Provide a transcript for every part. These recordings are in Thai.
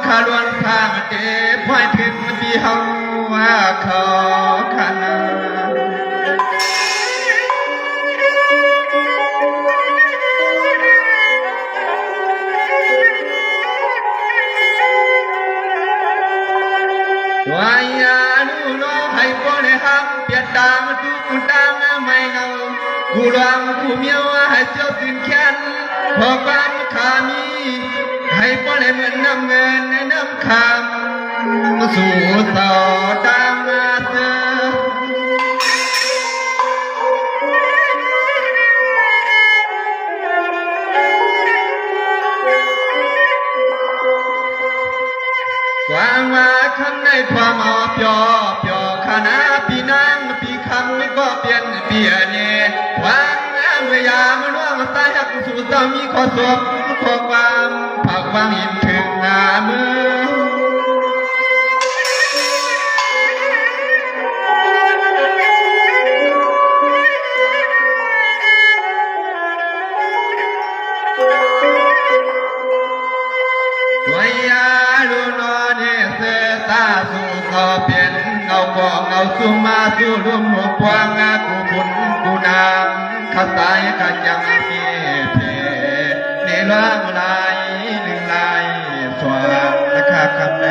ขาล้วนทางเจ็บพ่อยถึงที่เฮาว่าขอขนาวายาลูโนให้ปนห้ามเปียดตามตุกตามไม่เงากูลวงกูเมียวให้เจ้าตื่นแค้นพอความขามีให้ปนเหมือนน้ำเงินในน้ำคำสู่ต่อตามมาเธอความว่าคำในความเอาเปียวขณะปีนั่งปีคำไม่ก็เปลี่ยนเปลี่ยนเนี่ยความเมื่อยามน้องสายหักสู่เจ้ามีข้อสอบข้อความผักวางอิ่มถึงหน้ามือเปลี่ยนเงาบ่เงาสู้มาสู้ร่วมหัวพวงกูบุญกูนางข้าสายกันยังมีเพในร่างลายหนึ่งลายสว่างราคาคำใน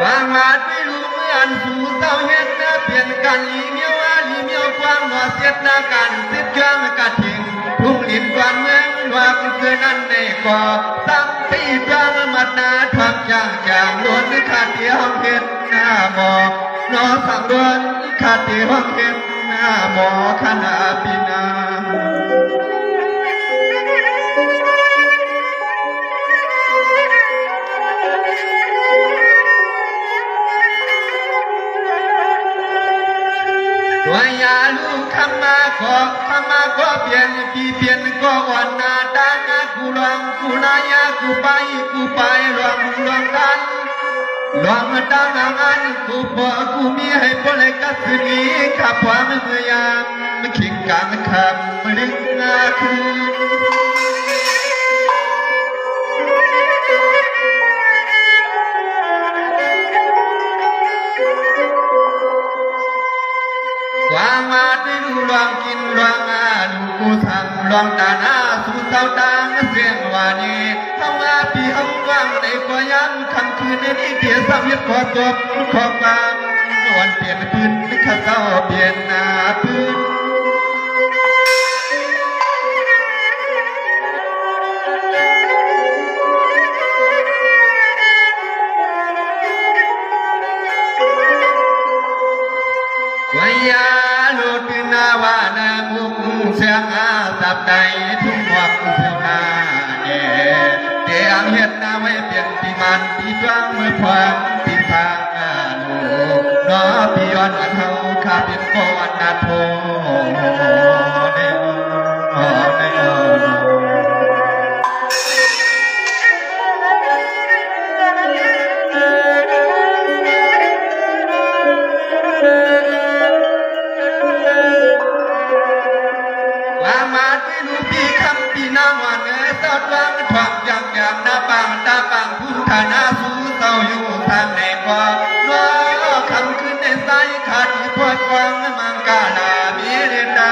วางมาไม่รู้เมื่อสู่เต้าเห็นเปลี่ยนกันลีเมียวความหน่อเสียดหน้ากันติดเครื่องกระถิ่งทุ่งดินกวางเมืองว่ากูเจอนั่นในก่อตั้งที่พระมัดนาทำจางล้วนขาดที่ห้องเห็นหน้าหมอนอสั่งล้วนขาดที่ห้องเห็นหน้าหมอขณะปีนาตัวยาลูกคำมาก็เปลี่ยนปีเปลี่ยนก็อ่อนนาตากูลองกูนายากูไปลองกันลองตั้งงานกูพอกูมีให้พอเลยกัสนีขับความเมื่อยามขิงกลางคำลึกนาคืวางมาได้ดูลองกินลองดูกูทำลองตาหน้าสู่เต้าตางเสียงวานีทำมาปีห้องว่างในกว่ายันคำคืนนี้เกี่ยวกับยึดขอจบขอบางวันเปลี่ยนพื้นข้าเจ้าเปลี่ยนหน้าพื้นวายาลูกนาวานามุกเสียงสับใจทุ่งหอกเสียงนาเดียงเห็ดนาไว้เปลี่ยนปีมันปีกลางเมื่อพวงปีทางลูกน้อปีย้อนเขาข้าเป็นก้อนนาโพอย่างหน้าปังตาปังผู้ฐานะสู้เต้าอยู่ทางไหนกว่าน้อคำขึ้นในสายขาดพอดกวางมังกาลามีเรตา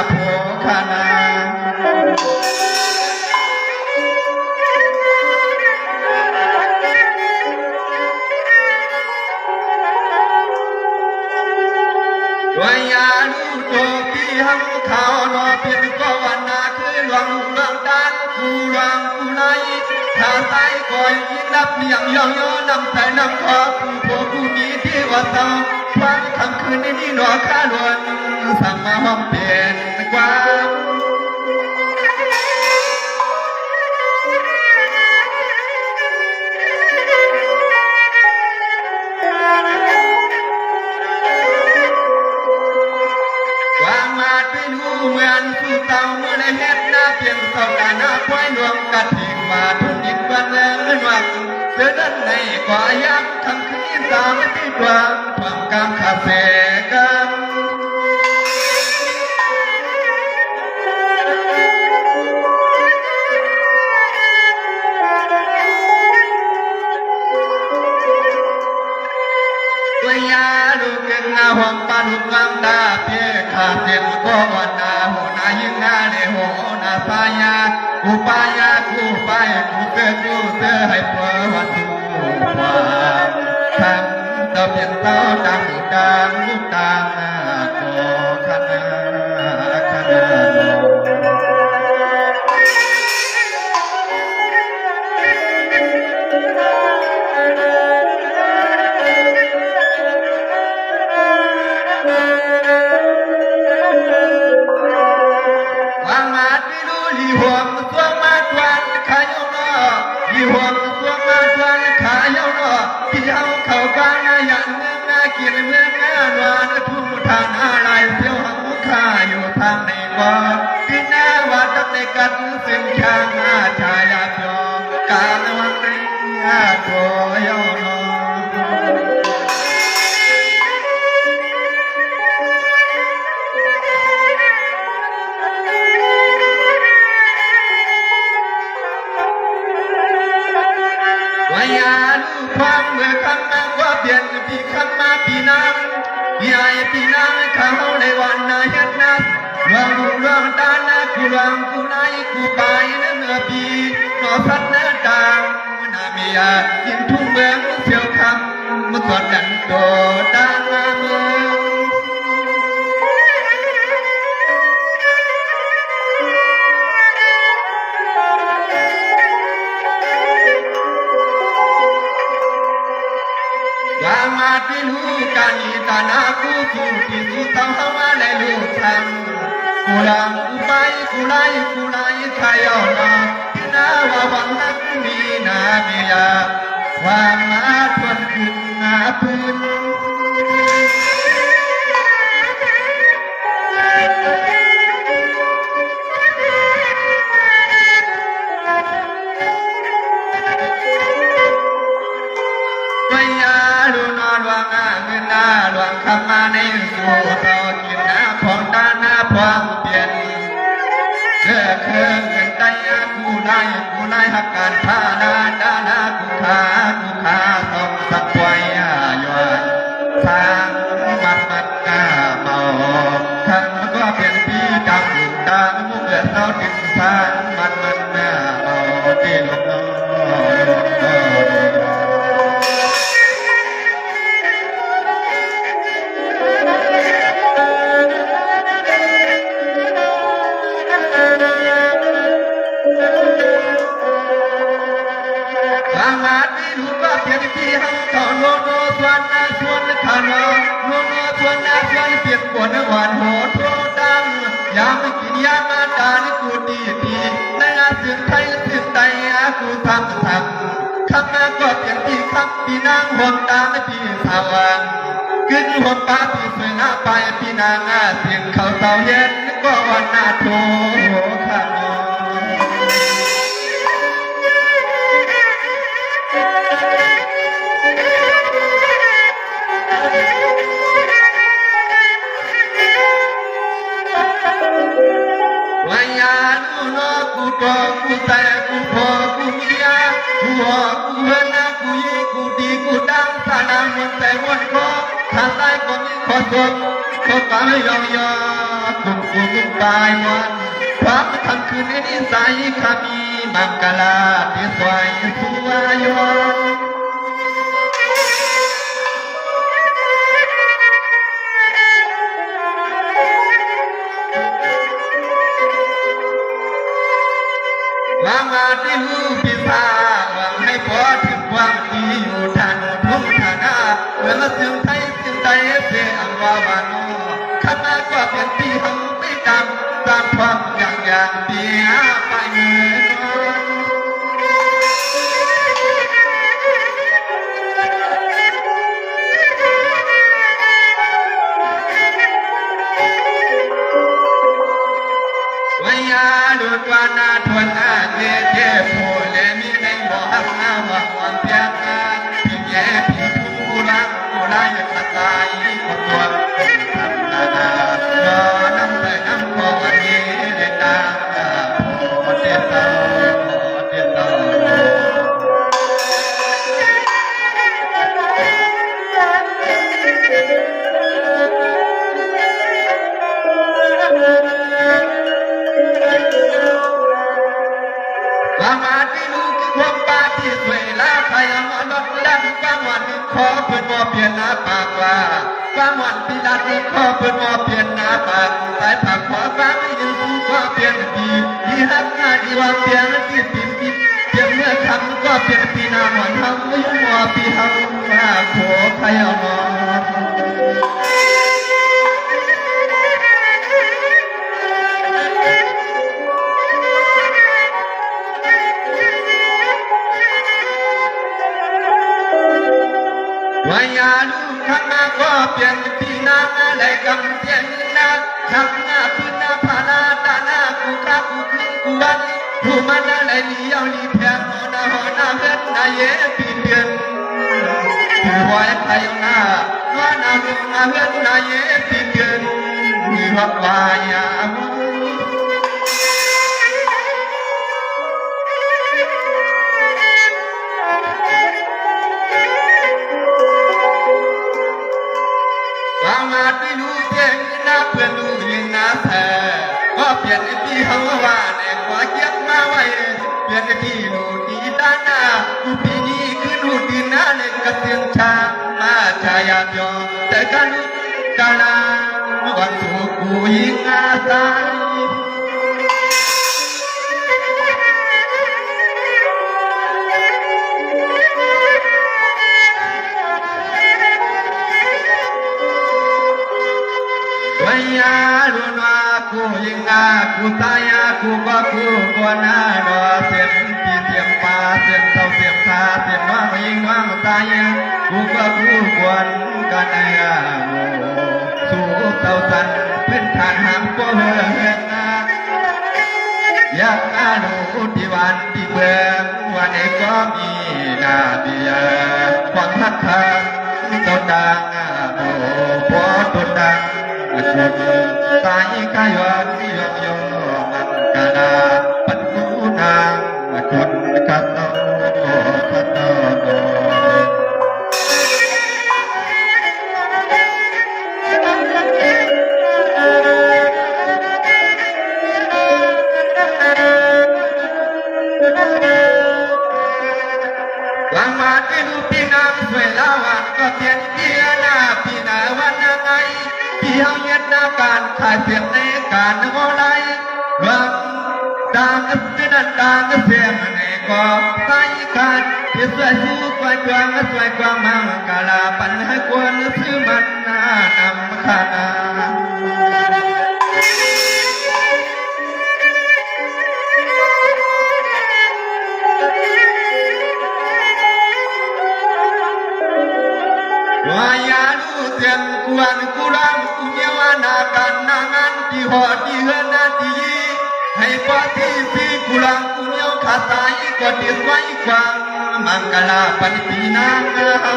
โพคานาวายาลูโตปีหังเขานอเพียงก็วันนาคือหลวงด้านกูหลวงกูไหนทางใต้ก่อยยิงนับเมียงย่องย่อนำใจนำขอผู้ผู้มีที่ บ่เศร้าความคำคืนในนี้หนอข้าล้วนสั่งมาห้องเปลี่ยนความวางมาที่รู้เหมือนสู่เต่าเมื่อในเฮ็ดหน้าเปลี่ยนเต่าการหน้าควายหลวงกระถิ่งมาทุ่งดินวันเงินวังเดินด้านในกว่ายักษ์คำคืนสามที่กลางความกามขาเสกันยาลูกเก่งนาหวงปาลูกงามตาเพียขาเสียงก็วันนาหัวนายิงนาเลหัวนาสายากูปายากูไปกูเสือให้เพื่อวัตถุความทำเต่าเพียงเต่าดังลูกตาโกขนาเขากางอย่างเมืองนาเกียรเมืองนานวานทุ่งทางอะไรเสียวหังข้าอยู่ทางในบ่อที่หน้าว่าตักในกันเส้นทางชายาพยองกาลวันในตัวยอนวยาลูกความเมื่อคำมาว่าเปลี่ยนปีคำมาปีน้ำปีไอปีน้ำเขาในวันนาเฮ็ดนักเรื่องลูกเรื่องตาหน้ากูเรื่องกูนายกูไปนั่นเมื่อปีนอสัตว์หน้าต่างนาเมียกินทุ่งเมืองเสียวคำมาสอดกันโดตาเมืองวางมาที่รู้กันอีตานากูสู่ที่สู่เต่าเข้ามาในลูกทำกูลังกูไปกูไล่ใครเอาหน้าที่นาว่าวันนั้นมีนาเมียวางมาทวนขึ้นหน้าพื้นหลวงคำมาในสู่เต่ากินน้ำพองตาหน้าพองเปลี่ยนเครื่องเงินใจกูไล่หักการพาดากูขาต้องสักไว้ยวนทางมัดกาเมาคำก็เปลี่ยนปีดังมุกเดือดเราติดทางมันเมาที่ลงน้มาที่รู้ว่าเพียงที่ห้องต่อโนส่วนขานโนส่วนเปียกปวดหวานโหดโทดังยามกินยามาตาในกูดีในอาเสียงไทยสิไตกูทำคำมาก็เพียงที่คำปีนางห่วงตาในปีสาวังขึ้นห่วงป้าปีสวยหน้าไปปีนางเสียงเขาเต่าเย็นก็วันหน้าโถข้างวายาลูโนกูโตกูแต่กูพอกูเมียกูหอกูเฮินกูยีกูดีกูดังสาดามนแต่วันคอทางใต้ก็มีขอสมเขาตายยองกูตายวันความคำคืนในนิสัยขามีมังกลาที่สวยสัวยวางมาที่หูพิพาหวังให้พอถึงความดีอยู่ทางทุ่งทางนาเมื่อมาถึงไทย สิ่งใดเสียงว่าวานอข้ามาก็เป็นที่หังไม่จำตามความอย่างเดียไปเงินวิญญาณดุจวานาทวนอาเจเจผู้เลมีในบ่อหักน้ำวันเพียงพิแย่พิทุกุลังกุลายกระจายคนตัวทำนานาดอน้ำแต่น้ำคอวันนี้เด็ดดาโอเดตาโอเดตาลามาที่ลูกความป้าที่สวยลาใครเอามาลดลังบางวันขอเพื่อนมอเปลี่ยนหน้าปากว่าบางวันที่ลาที่ขอเพื่อนมอเปลี่ยนหน้าปากสายผักขอฟ้าไม่ยืนขอเปลี่ยนปีที่หักหน้าที่วางเปลี่ยนที่ปีปีเปลี่ยนเมื่อคำก็เปลี่ยนปีหน้าหมอนทำไม่ยุ่งมัวปีเฮาว่าขอใครเอามาวิญญาณข้างหน้าก็เปลี่ยนปีหน้าอะไรกำเสียงนาข้างหน้าพื้นหน้าผาหน้าตาหน้ากูข้ากูขึ้นกูวันผู้มันอะไรเลี้ยวลีเพียงหัวหน้าเพื่อนนายเย่ปีเดือนคือไว้ใครหน้าหัวหน้าเพื่อนนายเย่ปีเดือนมีวัดวายาวามาที่รู้เพียงหน้าเพื่อนรู้ยิงหน้าแท้ก็เปลี่ยนที่เขาว่าในขวาเก็บมาไว้เปลี่ยนที่รู้ดีด้านหน้ากูปีนี้คือรู้ดีหน้าในกระเสียงชามาชายาจอแต่การรู้กาลาวันถูกกูยิงอาศัยวายาลุนวากูยิงอากูตายากูก็กูกวนาดอเสียนปีเสียมปาเสียนเสาเสียมคาเสียนว่างยิงว่างตายากูก็กูกวนกันนายาโมสู่เสาสันพื้นฐานหางก็เฮือนนาอยากอาดูที่วันที่เบืองวันนี้ก็มีนาเบียความทักทางเจ้าดังโอ้พอตุนดังสายกายวันยงยงมันกาลาปันกูนางคนกันโนกันโนหลังมาที่ดูปีนางสวยลาวันก็เทียนเกียนาปีนาวันยังไงที่เฮาเย็นหน้าการขายเสียงในการโมไลหวังต่างกันเสียนั่นต่างกันเสียงในก็ใส่กันที่สวยสู้สวยกว้างสวยกว้างมากกาลาปันให้กวนซื้อมันนานำขานาวายาลูเตียนกวนกุลังกุเยวานากันนางานที่หอดีเฮนาดีให้ปอที่สีกุลังกุเยวขาตายก็ดีไว้กวางมังกลาปันปีนางเฮา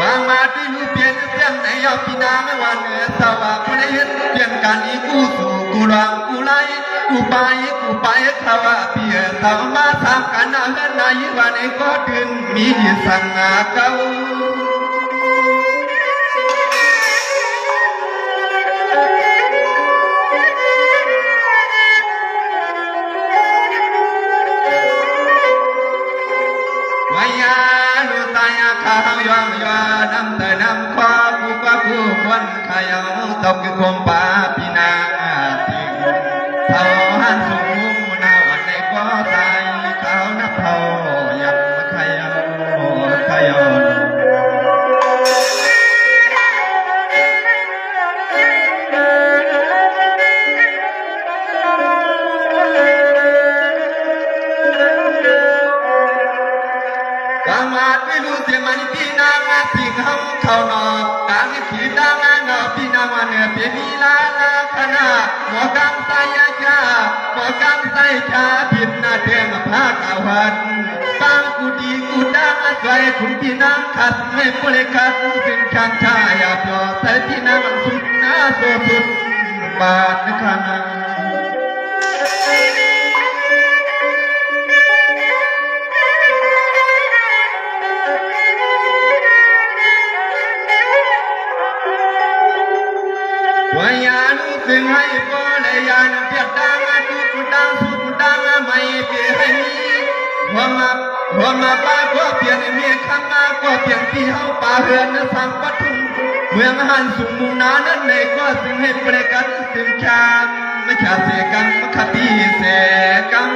วางมาที่ลูเปลี่ยนเสียงในยอพี่นางไม่วันเนื้อสว่างคนเห็นเปลี่ยนการนี้กูสู่กูรังกูไล่กูไปเขาว่าเปียสาวมาทำกันนาเฮือนนายวันนี้ก็ดึงมีสังอาเก่า ข้าวยองยอนำแต่นำข้อผู้ก็ผู้ควรขายเอาตกคือคมป่าพี่นาที่ ำสายชาบ่กำสายชาผิดหน้าเทียมพาเก่าหันบางกูดีกูดังอาศัยคุณพี่น้ำขัดให้บริขัดสิ่งช่างชาอย่าปล่อยแต่ที่น้ำมันสุดหน้าโซสุดบาดขนาดวายานุสิ่งให้พอเลยยานเพียรดังทุกดังสุดดังไม่เพียให้มีหัวมาป้าก็เพียงมีข้างมาก็เพียงที่เฮาป่าเฮือนสังปัทุมเมืองหันสุมุนานั้นในก็สิ่งให้ประกันสิ่งชามไม่ชาเสกันมคติเสกัน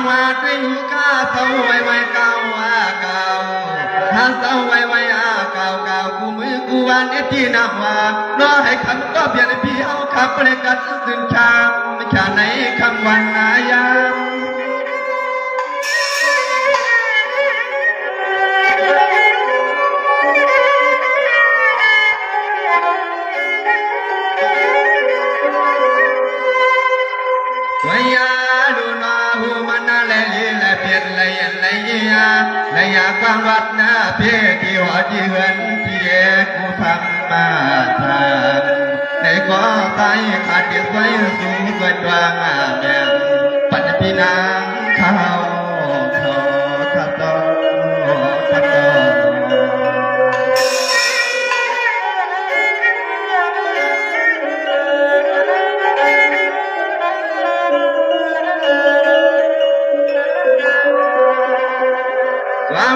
ว่าด้วยหูข้าเศร้าไว้ไว้เก่าเก่าข้าเศร้าไว้ไว้เก่าเก่ากูมือกูวันนี้ที่นำว่าน้อให้คำก็เปลี่ยนพี่เอาขับไปกันซึ่งชามไม่ชาในคำวันนายามระยะความวัดหน้าเพียที่หัวที่เหินที่เอกูฟังมาทางในก็ใส่ขาดเดียวไว้สูงกว่าดวงแดงปัญญานางเขาขัดต่อ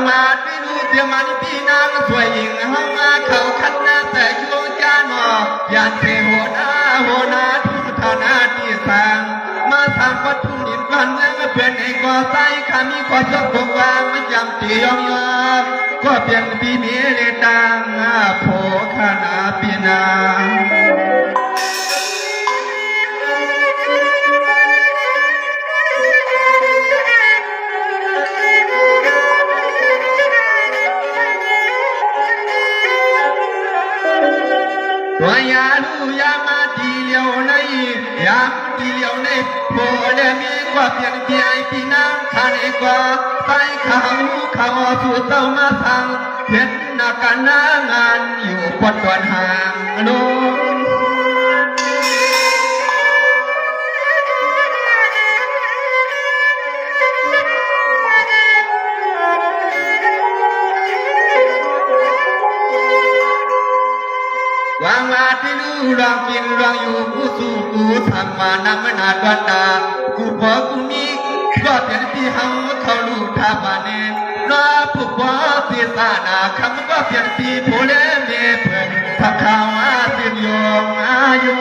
มาที่ดูเสียมันพี่นางสวยหญิงห้องมาเขาคัดหน้าแต่โยจานอยากเทหัวหน้าทุกฐานะที่สร้างมาสร้างวัตถุดิบบ้านเมืองเพื่อนให้ก่อใส่ขามีขอชอบกวางไม่จำตียองก็เปลี่ยนปีนี้เลยดังโผขนาปีนาวายาลูยามาทีเลียวในยามทีเลียวในโผล่มีกว่าเพียงพี่ไอพี่น้ำขันเอกว่าใต้เขาสู่เต้ามาทางเห็นหน้ากันหน้างานอยู่ปวดตอนห่างลงวางมาที่นู่ลองกินลองอยู่กูสู้กูทำมานำนาดวันดากูพอกูมีก็เป็นที่เฮาเขาลูกทาบานเนรอผู้ว่าเสียสานาคำก็เพียงที่โพเลเมเพื่อนทักข่าวเสียงยงอายุ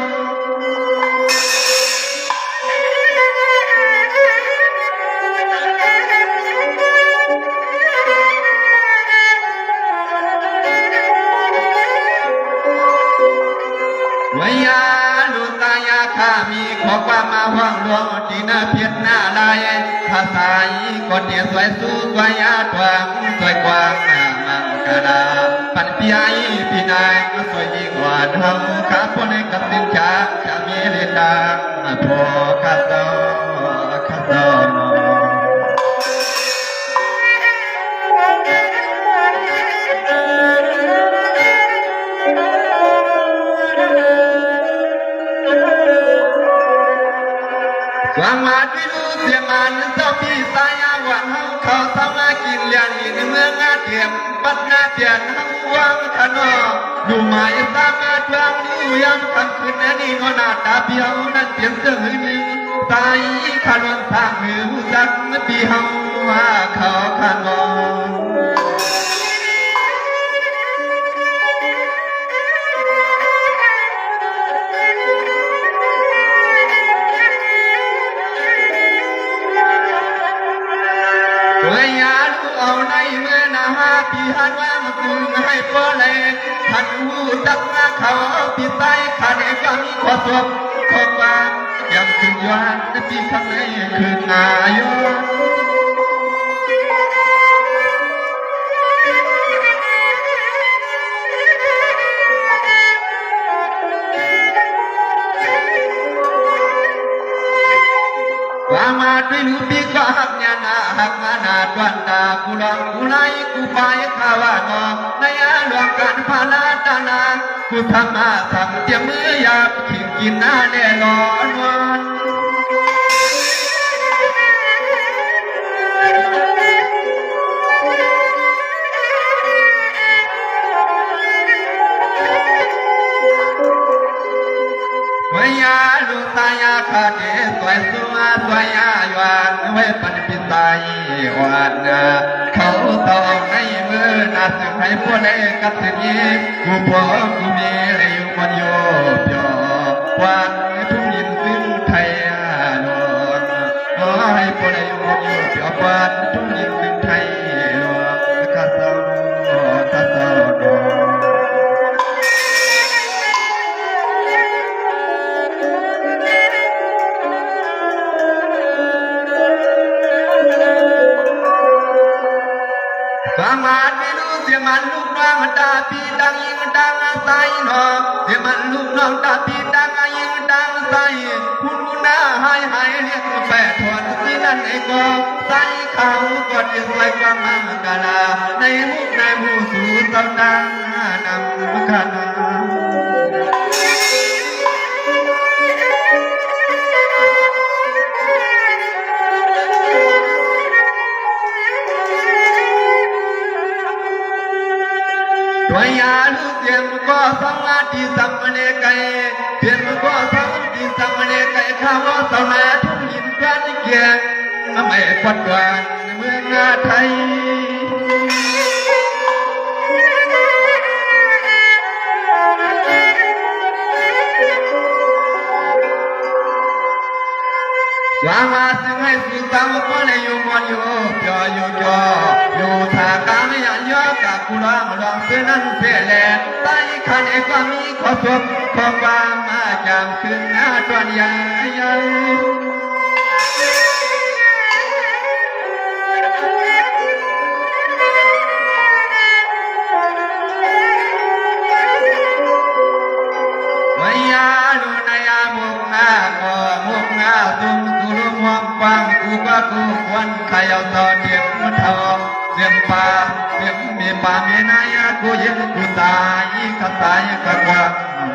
วายาลูตายาข้ามีขอความมาห่วงดวงที่หน้าเพียรหน้าลายภาษาอีกคนเดียวสวยสู้สวยาตวงสวยกว้างมังกรดาปัญญาพี่นายสวยยิ่งหวานเฮาข้าพนกับสินชาจะมีเรดาพอข้าโตวางมาที่ดูเสียมันเจ้าพี่สายหวานเขาทำมากินเลี้ยงในเมืองอาเทียมปัดนาเตียนทั้งวางขนอดูหมายสามารถวางดูย้ำคำคืนนี้นหน้าตาเบี้ยวนั่นเพียงเสื่อหือตายขนวนทางหือจักปีเฮาว่าเขาขนอวายาลูเอาในเมื่อนาพี่หันว่ามาคุงให้พอเลยขันหูจักมาเขาพี่ใส่ขันเอกมีขอสวบขอความ เกี่ยมคืนย้อนปีคำในคืนอายุว่ามาด้วยลูกพี่ก็หักญาณาหักมานาดวนตากูลองกูไล่กูไปข้าวานอในอาหลวงการพาลาตานากูทำมาทำเตรียมมืออยากขิงกินหน้าแน่นอนวันวยาลูตายาคาเดสวยสุมาสวยยายวันไว้ปันปิตายวันเขาต้องในมือนาสึกให้พวกเล็กกับสิ่งนี้กูพอกูมีอะไรอยู่บนโยบยอวันทุ่งยินซึ่งไทยนอนขอให้พวกเล็กอยู่บนโยบยอวันทุ่งยินซึ่งไทยนอนข้าเศร้าข้าเศร้านอนบางมาดไม่รู้เสียมันลูกน้องตาปีดังยิงดังใส่หนอเสียมันลูกน้องตาปีดังยิงดังใส่คุณหน้าหายเรียกแปะถอนที่นั่นไอ้ก็ใส่เขาก็จะใส่ความมังกาลาในหมู่สู่ตำนานนำคณะตัวยาลูกเสียงก็สังอาทิสัมเนไกเสียงก็สังอาทิสัมเนไกข้าวสมาทุ่งยินกันเกียงไม่ปัดวันเมืองไทยวางมาซึ่งให้สุดตามคนในอยู่มันอยู่จ่ออยู่ทางการไม่ยันยอกกับกุหลาบลองเส้นนั้นเสียแหลกใต้ขันเอกว่ามีขอสมของความมาจำคืนหน้าตอนใหญ่กูก็กูควันใครเอาต่อเดียมมันทองเสียมป่าเสียมมีป่ามีนายกูยิงกูตายก็ตายก็กว่า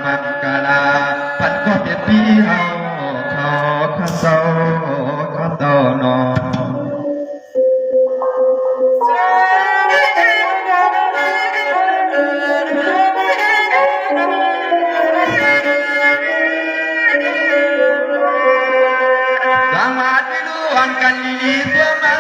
มันกะลาพันก็เป็นพี่เขาข้าเศร้านอกันดีตัวมา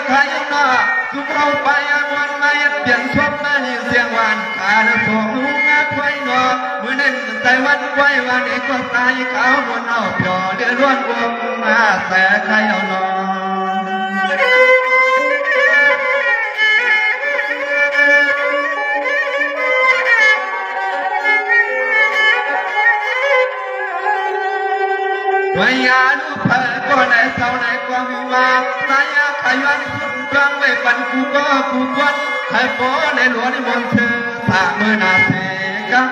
ใครนอสุขเอาไปวันไม่เปลี่ยนชมมาเสียงวันขาดส่งหูงาไว้นอมือนั้นใจวันไว้วันเอกก็ตายเขาบนเอาเปล่าเดือดร้อนวงมาแต่ใครเอานอตัวยาลูกเธอก็ในเศร้าในความวิวาสายาขยันสุดกลางไว้ปันกูก็กูควันให้โปในหลวงในมนเธอสามือนาเสกัง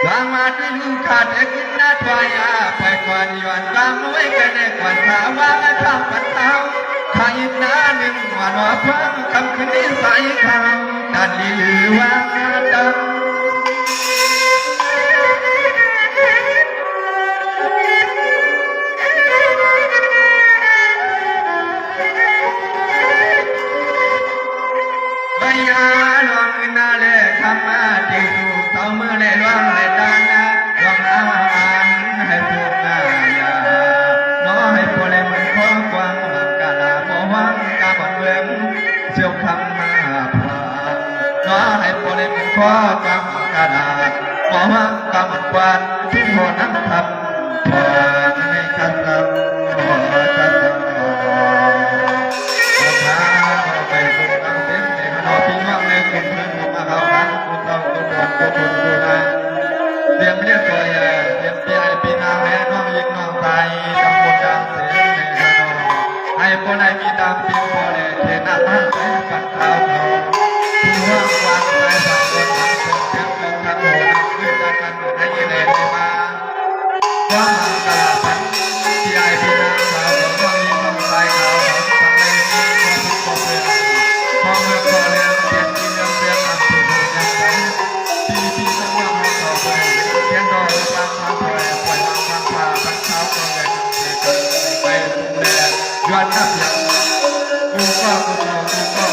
วางมาด้วยลูกขาดเด็กกินหน้าทวายาไปกวนย้อนวางไว้กันในกวนสาวางให้ข้ามปันเท้าใครหน้าหนึ่งว่าหนอฟังคำคืนนี้ใส่ข่าวดันดีหรือว่าดังพยาลองนาเล่คำมาที่สู่เต้ามือในร่วงในดานาลองอาหารให้สุกงายาน้อยให้พอเลยมันข้อกว้างกาลาบ่วังกาบ่เมืองเชี่ยวคำมาพลางน้อยให้พอเลยมันข้อกว้างกาลาบ่วังกาบ่กวาดที่หัวน้ำทำพอให้กันเรา ามเพียงพอเลยเทน้ำมันแต่ปัดเท้าเขาผู้ว่างวางใจสาวคนนั้นเป็นเพียงของทางโหนขึ้นกันกันให้ยินดีมาความมังกรสันที่ไอพี่น้ำสาวของว่ามีความใจเขาทำในมีความทุกข์ความเพื่อนพอเมื่อพอแล้วเพียงที่ยังเพียงอันสุดยังไปที่สังวรต่อไปเพียงดอกตามความพอแล้วปล่อยทางผ่าทางเท้าก็เลยไปแลย้อนนับอย่างกูก็กูเอากูก็